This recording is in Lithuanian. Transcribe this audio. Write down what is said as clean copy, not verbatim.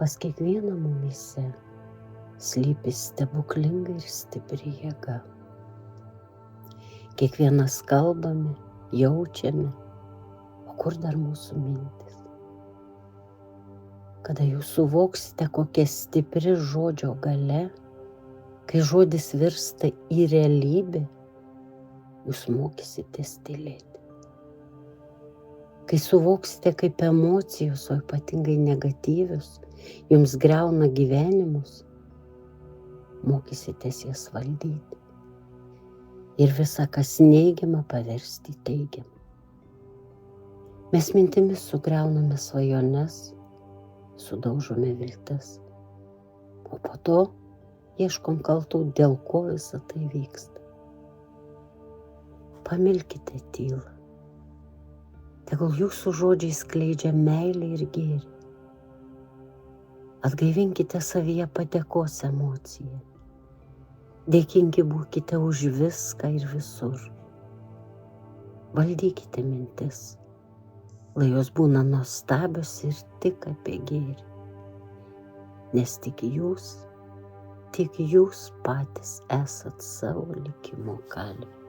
Pas kiekvieną mumyse slypi stebuklinga ir stipri jėga. Kiekvienas kalbame, jaučiame, o kur dar mūsų mintis? Kada jūs suvoksite, kokia stipri žodžio galia, kai žodis virsta į realybę, jūs mokysitės tylėti. Kai suvoksite, kaip emocijos, o ypatingai negatyvius, jums griauna gyvenimus, mokysitės jas valdyti. Ir visa, kas neigiama, paversti teigiamą. Mes mintimis sugriauname svajones, sudaužome viltis, o po to ieškom kaltų, dėl ko visa tai vyksta. Pamilkite tylą. Tegul jūsų žodžiai skleidžia meilę ir gėrį. Atgaivinkite savyje padėkos emociją. Dėkingi būkite už viską ir visur. Valdykite mintis, lai jos būna nuostabios ir tik apie gėrį. Nes tik jūs patys esat savo likimo kalviai.